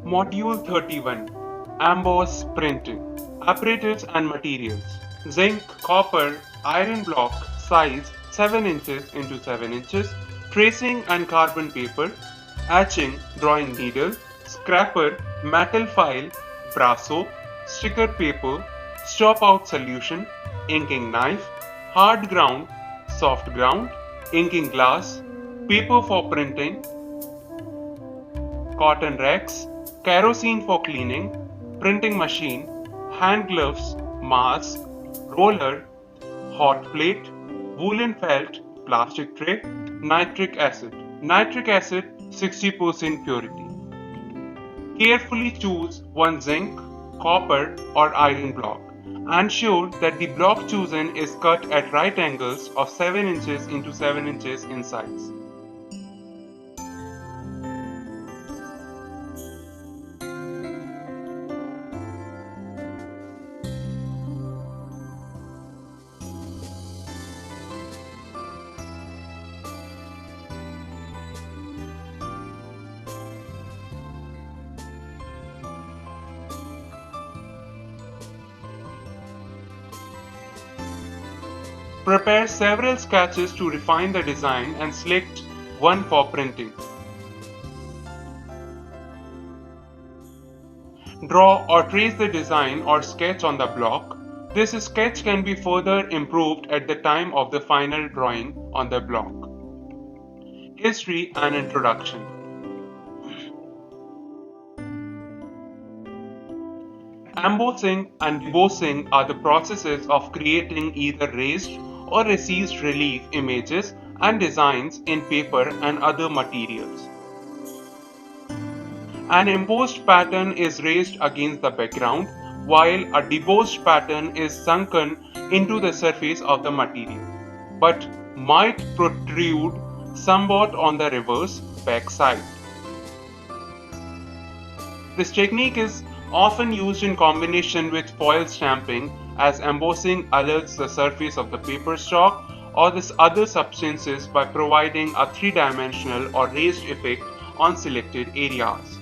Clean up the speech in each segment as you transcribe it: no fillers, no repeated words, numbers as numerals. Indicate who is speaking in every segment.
Speaker 1: Module 31 Amboss Printing Apparatus and Materials Zinc, copper, iron block, size 7 inches into 7 inches, tracing and carbon paper, etching, drawing needle, scraper, metal file, brasso, sticker paper, stop out solution, inking knife, hard ground, soft ground, inking glass, paper for printing, cotton racks, kerosene for cleaning, printing machine, hand gloves, mask, roller, hot plate, woolen felt, plastic tray, nitric acid. Nitric acid 60% purity. Carefully choose one zinc, copper or iron block. Ensure that the block chosen is cut at right angles of 7 inches into 7 inches in size. Prepare several sketches to refine the design and select one for printing. Draw or trace the design or sketch on the block. This sketch can be further improved at the time of the final drawing on the block. History and Introduction. Embossing and debossing are the processes of creating either raised or recessed relief images and designs in paper and other materials. An embossed pattern is raised against the background, while a debossed pattern is sunken into the surface of the material, but might protrude somewhat on the reverse back side. This technique is often used in combination with foil stamping, as embossing alerts the surface of the paper stock or the other substances by providing a three-dimensional or raised effect on selected areas.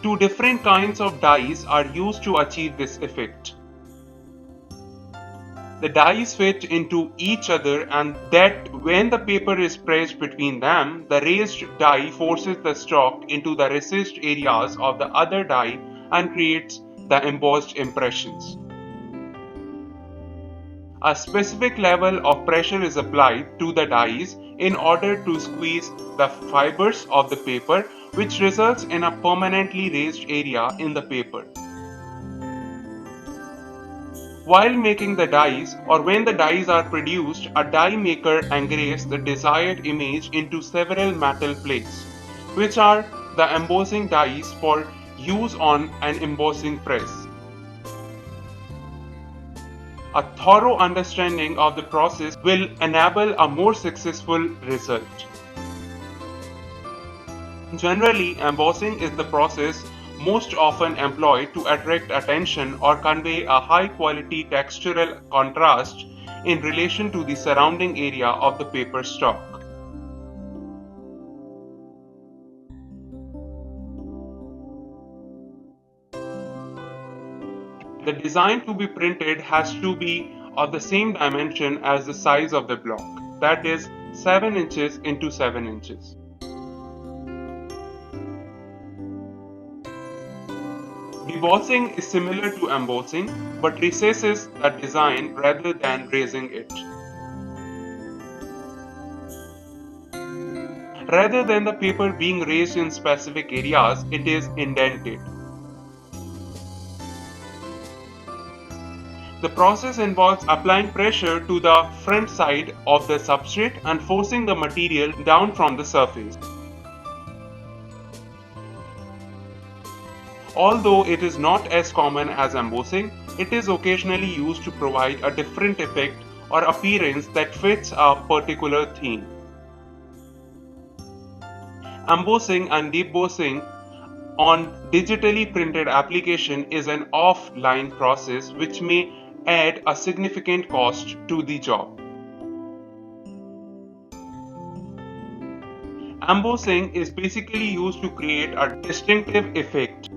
Speaker 1: Two different kinds of dies are used to achieve this effect. The dies fit into each other, and that when the paper is pressed between them, the raised die forces the stock into the recessed areas of the other die and creates the embossed impressions. A specific level of pressure is applied to the dies in order to squeeze the fibers of the paper, which results in a permanently raised area in the paper. While making the dies, or when the dies are produced, a die maker engraves the desired image into several metal plates, which are the embossing dies for use on an embossing press. A thorough understanding of the process will enable a more successful result. Generally, embossing is the process most often employed to attract attention or convey a high quality textural contrast in relation to the surrounding area of the paper stock. The design to be printed has to be of the same dimension as the size of the block, that is 7 inches into 7 inches. Debossing is similar to embossing, but recesses the design rather than raising it. Rather than the paper being raised in specific areas, it is indented. The process involves applying pressure to the front side of the substrate and forcing the material down from the surface. Although it is not as common as embossing, it is occasionally used to provide a different effect or appearance that fits a particular theme. Embossing and debossing on digitally printed application is an offline process which may add a significant cost to the job. Embossing is basically used to create a distinctive effect.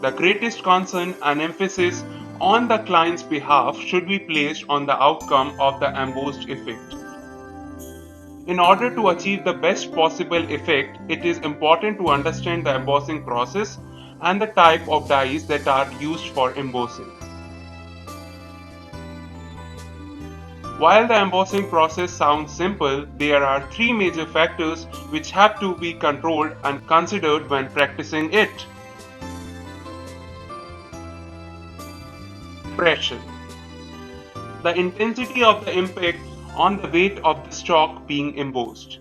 Speaker 1: The greatest concern and emphasis on the client's behalf should be placed on the outcome of the embossed effect. In order to achieve the best possible effect, it is important to understand the embossing process and the type of dyes that are used for embossing. While the embossing process sounds simple, there are three major factors which have to be controlled and considered when practicing it. Pressure. The intensity of the impact on the weight of the stock being embossed.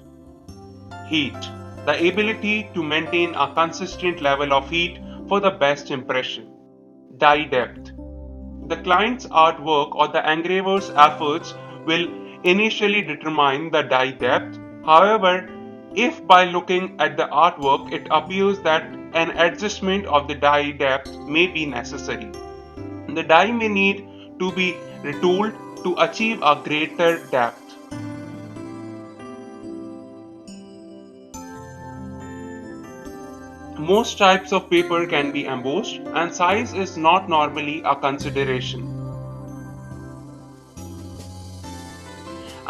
Speaker 1: Heat. The ability to maintain a consistent level of heat for the best impression. Dye depth. The client's artwork or the engraver's efforts will initially determine the dye depth. However, if by looking at the artwork it appears that an adjustment of the dye depth may be necessary, the dye may need to be retooled to achieve a greater depth. Most types of paper can be embossed, and size is not normally a consideration.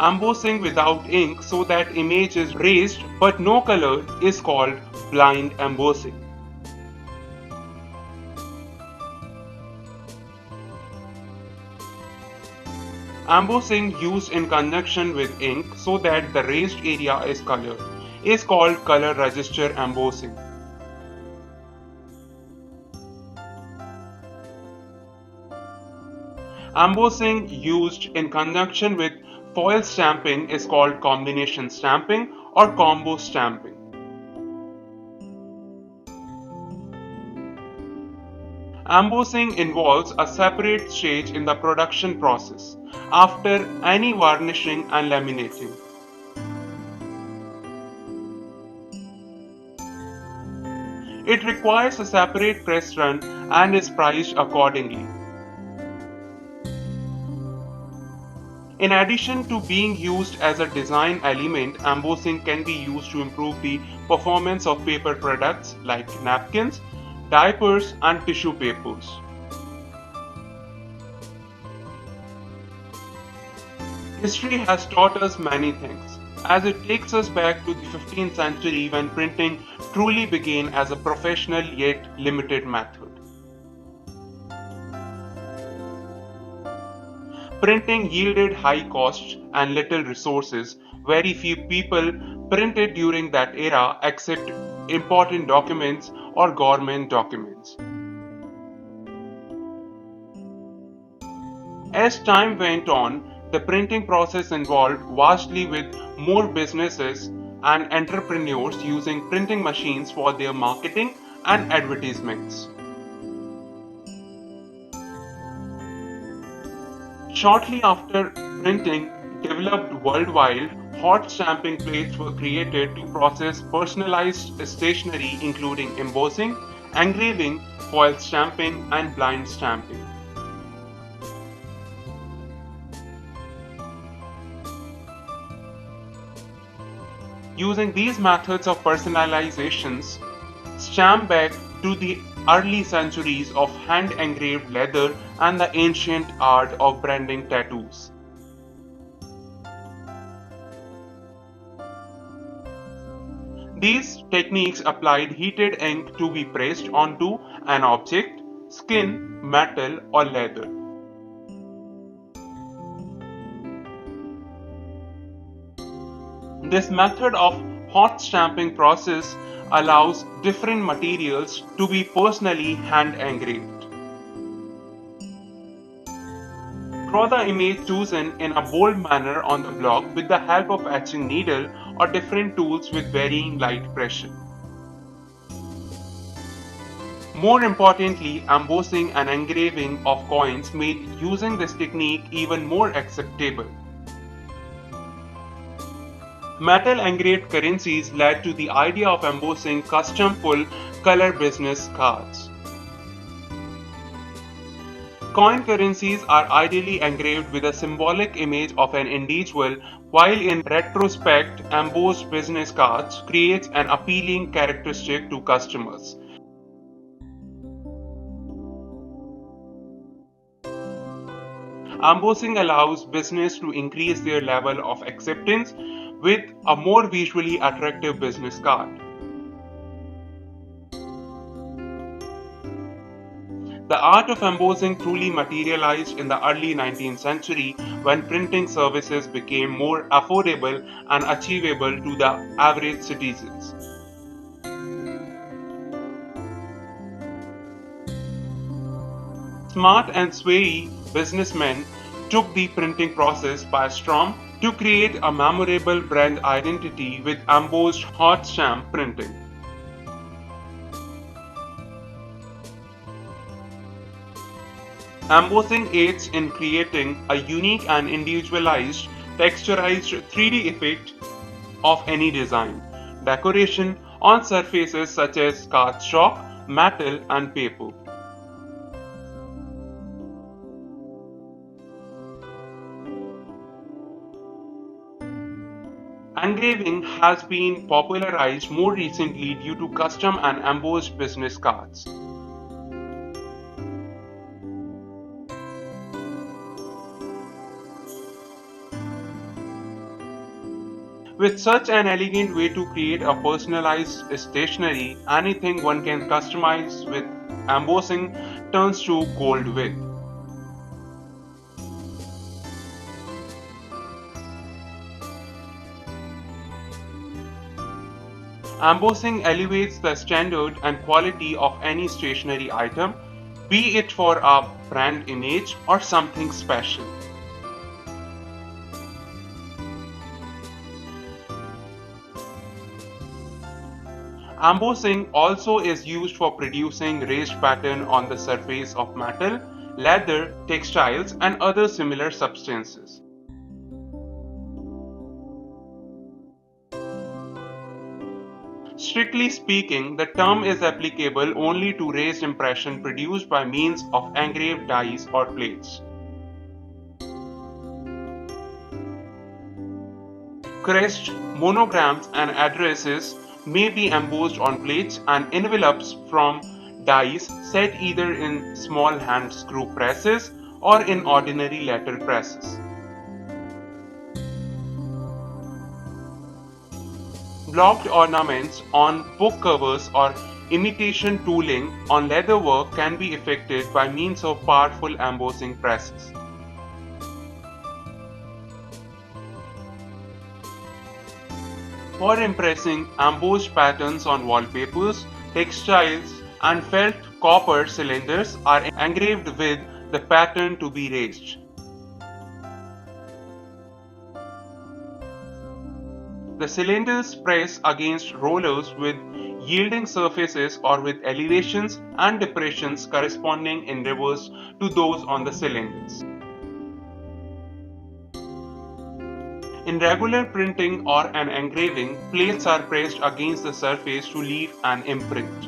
Speaker 1: Embossing without ink so that image is raised but no color is called blind embossing. Embossing used in conjunction with ink so that the raised area is colored is called color register embossing. Embossing used in conjunction with foil stamping is called combination stamping or combo stamping. Embossing involves a separate stage in the production process after any varnishing and laminating. It requires a separate press run and is priced accordingly. In addition to being used as a design element, embossing can be used to improve the performance of paper products like napkins, diapers, and tissue papers. History has taught us many things, as it takes us back to the 15th century when printing truly began as a professional yet limited method. Printing yielded high costs and little resources. Very few people printed during that era except important documents or government documents. As time went on, the printing process evolved vastly with more businesses and entrepreneurs using printing machines for their marketing and advertisements. Shortly after printing developed worldwide, hot stamping plates were created to process personalized stationery including embossing, engraving, foil stamping, and blind stamping. Using these methods of personalizations, stamp back to the early centuries of hand engraved leather and the ancient art of branding tattoos. These techniques applied heated ink to be pressed onto an object, skin, metal, or leather. This method of hot stamping process allows different materials to be personally hand engraved. Draw the image chosen in a bold manner on the block with the help of etching needle or different tools with varying light pressure. More importantly, embossing and engraving of coins made using this technique even more acceptable. Metal engraved currencies led to the idea of embossing custom full color business cards. Coin currencies are ideally engraved with a symbolic image of an individual, while in retrospect, embossed business cards creates an appealing characteristic to customers. Embossing allows business to increase their level of acceptance with a more visually attractive business card. The art of embossing truly materialized in the early 19th century when printing services became more affordable and achievable to the average citizens. Smart and sway businessmen took the printing process by storm to create a memorable brand identity with embossed hot stamp printing. Embossing aids in creating a unique and individualized texturized 3D effect of any design, decoration on surfaces such as cardstock, metal, and paper. Engraving has been popularized more recently due to custom and embossed business cards. With such an elegant way to create a personalized stationery, anything one can customize with embossing turns to gold with. Embossing elevates the standard and quality of any stationery item, be it for a brand image or something special. Embossing also is used for producing raised pattern on the surface of metal, leather, textiles, and other similar substances. Strictly speaking, the term is applicable only to raised impression produced by means of engraved dies or plates. Crests, monograms, and addresses may be embossed on plates and envelopes from dies set either in small hand screw presses or in ordinary letter presses. Blocked ornaments on book covers or imitation tooling on leatherwork can be effected by means of powerful embossing presses. For impressing embossed patterns on wallpapers, textiles, and felt copper cylinders are engraved with the pattern to be raised. The cylinders press against rollers with yielding surfaces or with elevations and depressions corresponding in reverse to those on the cylinders. In regular printing or an engraving, plates are pressed against the surface to leave an imprint.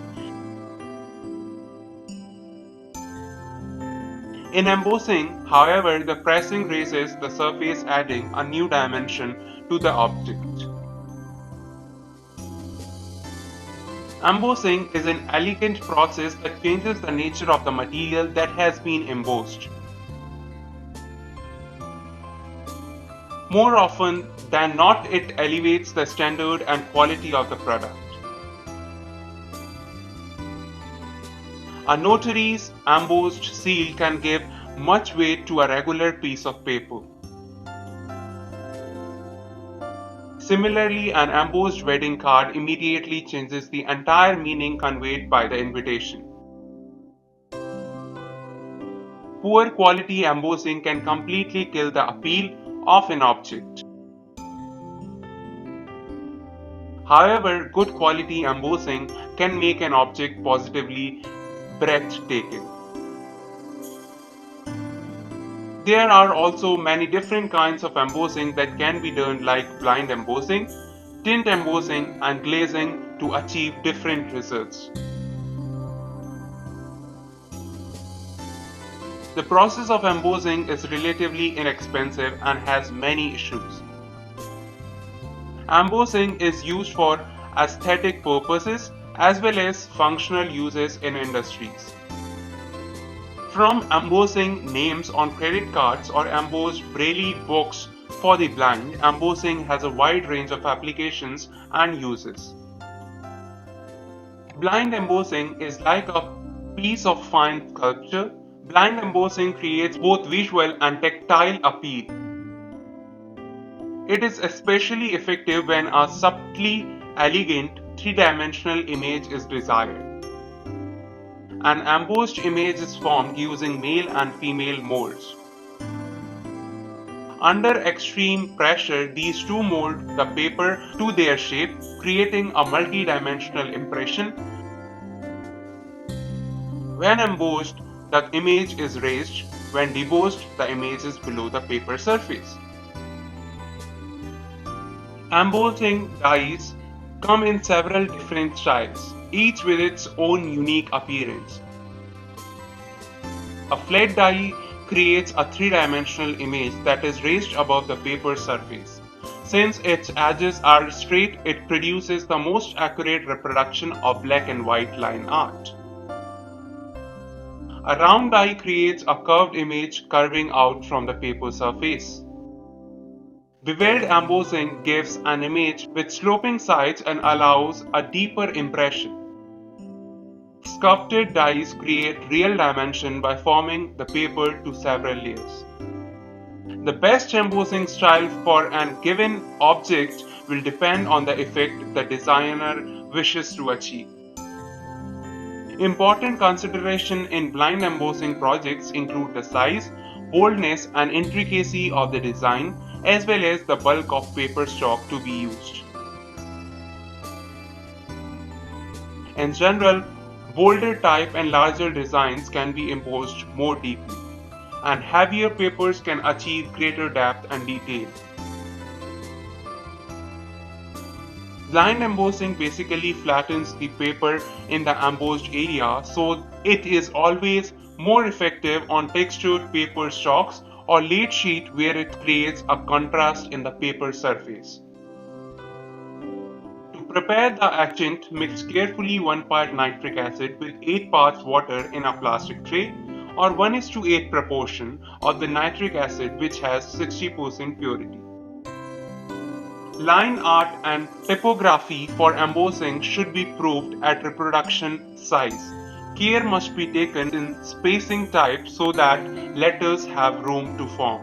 Speaker 1: In embossing, however, the pressing raises the surface, adding a new dimension to the object. Embossing is an elegant process that changes the nature of the material that has been embossed. More often than not, it elevates the standard and quality of the product. A notary's embossed seal can give much weight to a regular piece of paper. Similarly, an embossed wedding card immediately changes the entire meaning conveyed by the invitation. Poor quality embossing can completely kill the appeal of an object. However, good quality embossing can make an object positively breathtaking. There are also many different kinds of embossing that can be done, like blind embossing, tint embossing, and glazing to achieve different results. The process of embossing is relatively inexpensive and has many issues. Embossing is used for aesthetic purposes as well as functional uses in industries. From embossing names on credit cards or embossed braille books for the blind, embossing has a wide range of applications and uses. Blind embossing is like a piece of fine sculpture. Blind embossing creates both visual and tactile appeal. It is especially effective when a subtly elegant three-dimensional image is desired. An embossed image is formed using male and female molds. Under extreme pressure, these two mold the paper to their shape, creating a multi-dimensional impression. When embossed, the image is raised. When debossed, the image is below the paper surface. Embossing dies come in several different styles, each with its own unique appearance. A flat die creates a three-dimensional image that is raised above the paper surface. Since its edges are straight, it produces the most accurate reproduction of black and white line art. A round die creates a curved image curving out from the paper surface. Beveled embossing gives an image with sloping sides and allows a deeper impression. Sculpted dies create real dimension by forming the paper to several layers. The best embossing style for a given object will depend on the effect the designer wishes to achieve. Important consideration in blind embossing projects include the size, boldness and intricacy of the design, as well as the bulk of paper stock to be used. In general, bolder type and larger designs can be embossed more deeply, and heavier papers can achieve greater depth and detail. Blind embossing basically flattens the paper in the embossed area, so it is always more effective on textured paper stocks or late sheet where it creates a contrast in the paper surface. To prepare the etchant, mix carefully 1 part nitric acid with 8 parts water in a plastic tray, or 1:8 proportion of the nitric acid which has 60% purity. Line art and typography for embossing should be proved at reproduction size. Care must be taken in spacing type so that letters have room to form.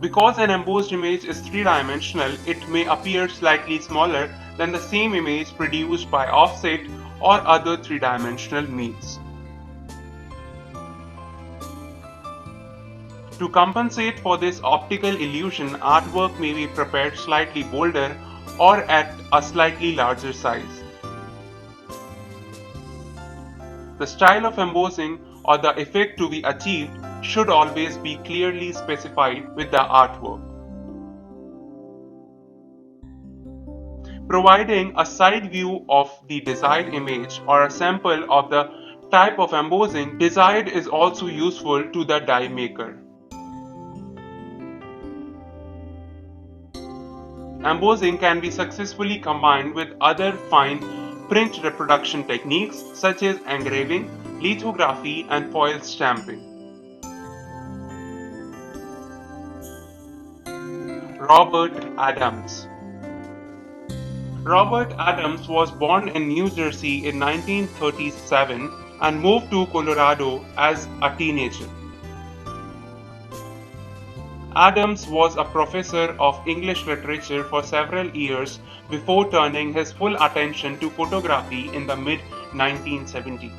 Speaker 1: Because an embossed image is three-dimensional, it may appear slightly smaller than the same image produced by offset or other three-dimensional means. To compensate for this optical illusion, artwork may be prepared slightly bolder or at a slightly larger size. The style of embossing or the effect to be achieved should always be clearly specified with the artwork. Providing a side view of the desired image or a sample of the type of embossing desired is also useful to the die maker. Embossing can be successfully combined with other fine print reproduction techniques such as engraving, lithography, and foil stamping. Robert Adams. Robert Adams was born in New Jersey in 1937 and moved to Colorado as a teenager. Adams was a professor of English literature for several years before turning his full attention to photography in the mid-1970s.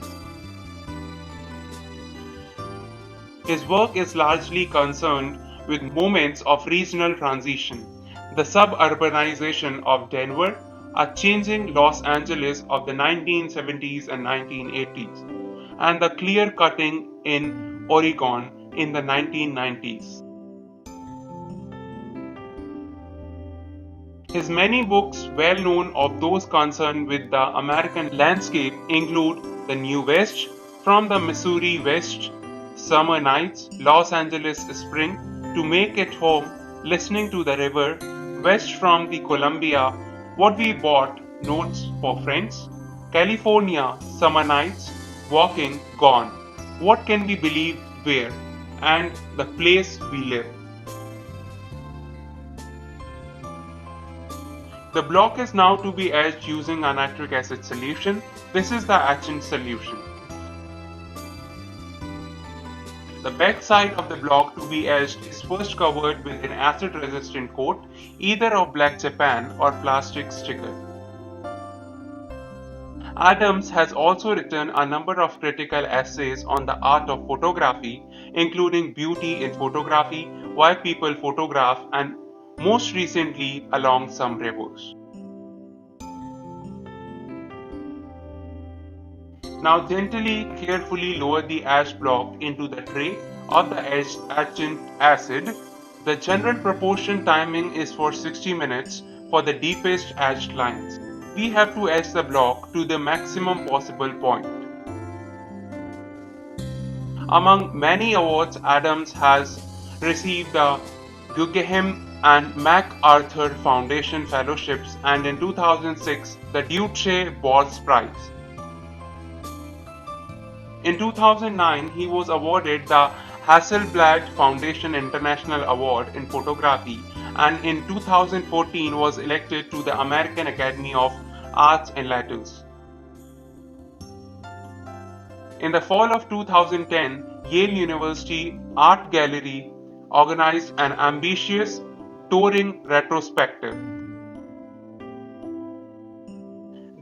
Speaker 1: His work is largely concerned with moments of regional transition, the suburbanization of Denver, a changing Los Angeles of the 1970s and 1980s, and the clear cutting in Oregon in the 1990s. His many books, well known of those concerned with the American landscape, include The New West, from the Missouri West summer nights, Los Angeles spring, to make it home, listening to the river, west from the Columbia, what we bought, notes for friends, California summer nights, walking gone, what can we believe where, and the place we live. The block is now to be etched using a nitric acid solution. This is the etchant solution. The back side of the block to be etched is first covered with an acid-resistant coat, either of black Japan or plastic sticker. Adams has also written a number of critical essays on the art of photography, including beauty in photography, why people photograph, and most recently, along some rivers. Now gently, carefully lower the ash block into the tray of the etchant acid. The general proportion timing is for 60 minutes for the deepest etched lines. We have to etch the block to the maximum possible point. Among many awards, Adams has received the Guggenheim and MacArthur Foundation fellowships, and in 2006 the Deutsche Börse Prize. In 2009, he was awarded the Hasselblad Foundation International Award in Photography, and in 2014 was elected to the American Academy of Arts and Letters. In the fall of 2010, Yale University Art Gallery organized an ambitious touring retrospective.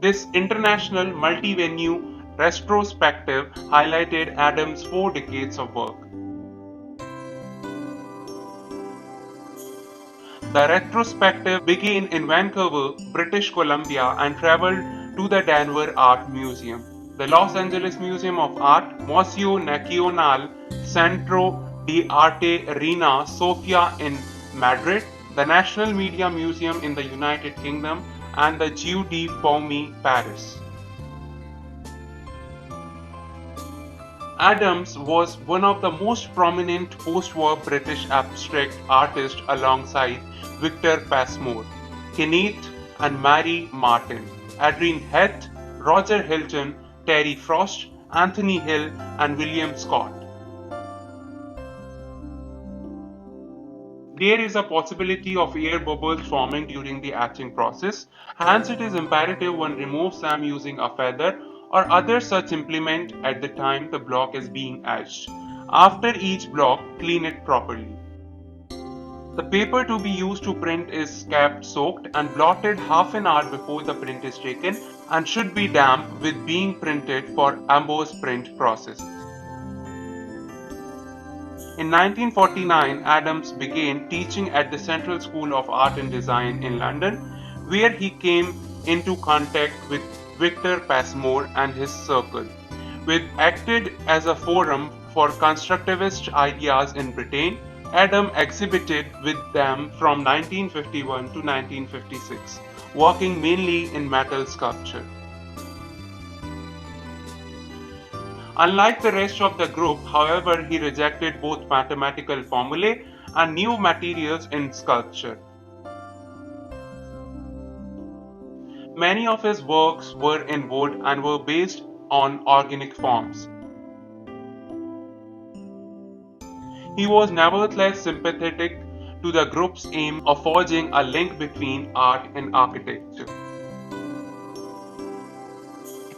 Speaker 1: This international multi-venue retrospective highlighted Adams' 4 decades of work. The retrospective began in Vancouver, British Columbia, and traveled to the Denver Art Museum, the Los Angeles Museum of Art, Museo Nacional Centro de Arte Reina Sofia in Madrid, the National Media Museum in the United Kingdom, and the Jeu de Paume, Paris. Adams was one of the most prominent post-war British abstract artists alongside Victor Passmore, Kenneth and Mary Martin, Adrian Heath, Roger Hilton, Terry Frost, Anthony Hill, and William Scott. There is a possibility of air bubbles forming during the etching process, hence it is imperative one removes them using a feather or other such implement at the time the block is being etched. After each block, clean it properly. The paper to be used to print is kept soaked and blotted half an hour before the print is taken and should be damp with being printed for embossed print processes. In 1949, Adams began teaching at the Central School of Art and Design in London, where he came into contact with Victor Passmore and his circle, which acted as a forum for constructivist ideas in Britain. Adams exhibited with them from 1951 to 1956, working mainly in metal sculpture. Unlike the rest of the group, however, he rejected both mathematical formulae and new materials in sculpture. Many of his works were in wood and were based on organic forms. He was nevertheless sympathetic to the group's aim of forging a link between art and architecture.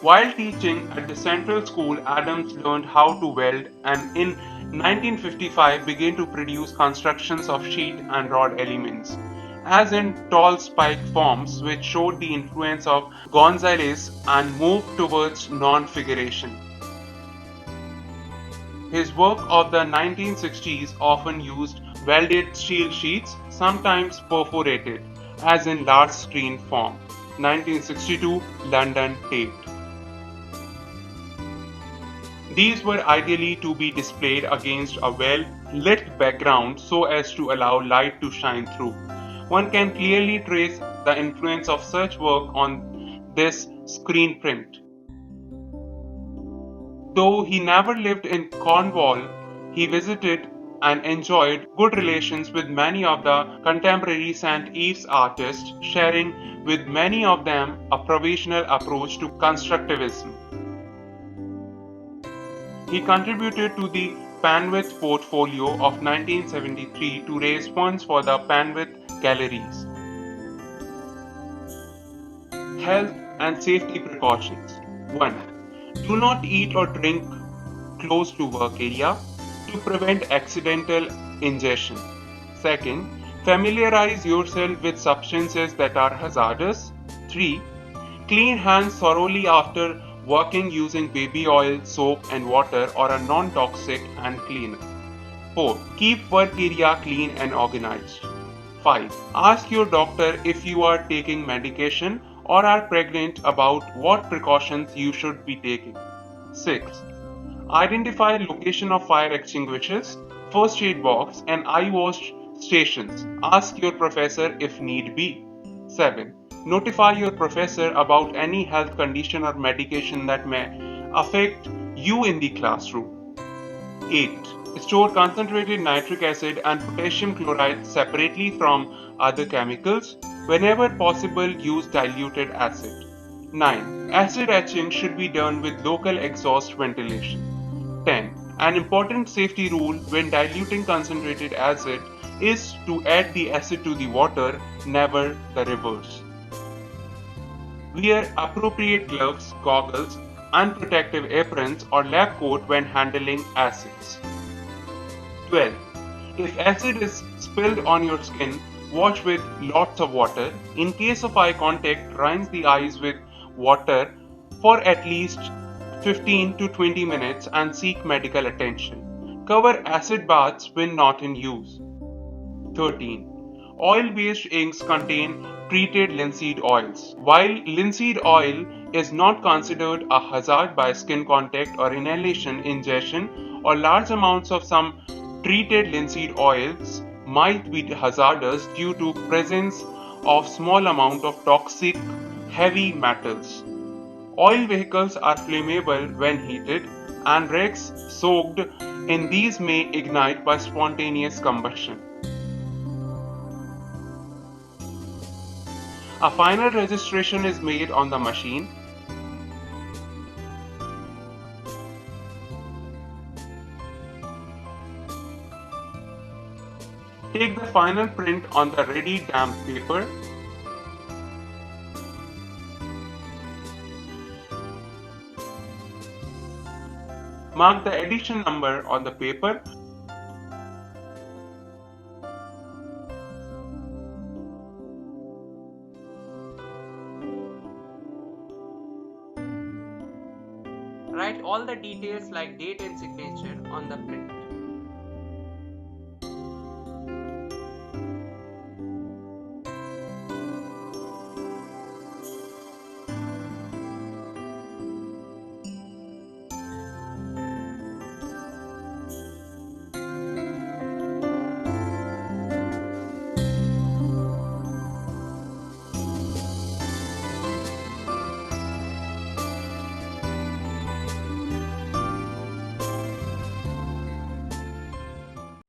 Speaker 1: While teaching at the Central School, Adams learned how to weld and in 1955 began to produce constructions of sheet and rod elements, as in tall spike forms, which showed the influence of Gonzalez and moved towards non-figuration. His work of the 1960s often used welded steel sheets, sometimes perforated, as in large screen form. 1962 London Tate. These were ideally to be displayed against a well-lit background so as to allow light to shine through. One can clearly trace the influence of such work on this screen print. Though he never lived in Cornwall, he visited and enjoyed good relations with many of the contemporary St. Ives artists, sharing with many of them a provisional approach to constructivism. He contributed to the Panwith portfolio of 1973 to raise funds for the Panwith Galleries. Health and safety precautions. 1. Do not eat or drink close to work area to prevent accidental ingestion. Second, familiarize yourself with substances that are hazardous. 3. Clean hands thoroughly after working using baby oil, soap and water or a non-toxic hand cleaner. 4. Keep work area clean and organized. 5. Ask your doctor if you are taking medication or are pregnant about what precautions you should be taking. 6. Identify location of fire extinguishers, first aid box and eye wash stations. Ask your professor if need be. 7. Notify your professor about any health condition or medication that may affect you in the classroom. 8. Store concentrated nitric acid and potassium chloride separately from other chemicals. Whenever possible, use diluted acid. 9. Acid etching should be done with local exhaust ventilation. 10. An important safety rule when diluting concentrated acid is to add the acid to the water, never the reverse. Wear appropriate gloves, goggles, and protective aprons or lab coat when handling acids. 12. If acid is spilled on your skin, wash with lots of water. In case of eye contact, rinse the eyes with water for at least 15 to 20 minutes and seek medical attention. Cover acid baths when not in use. 13. Oil-based inks contain treated linseed oils. While linseed oil is not considered a hazard by skin contact or inhalation, ingestion, or large amounts of some treated linseed oils might be hazardous due to presence of small amount of toxic heavy metals. Oil vehicles are flammable when heated, and wrecks soaked in these may ignite by spontaneous combustion. A final registration is made on the machine. Take the final print on the ready damp paper. Mark the edition number on the paper.
Speaker 2: Write all the details like date and signature on the print.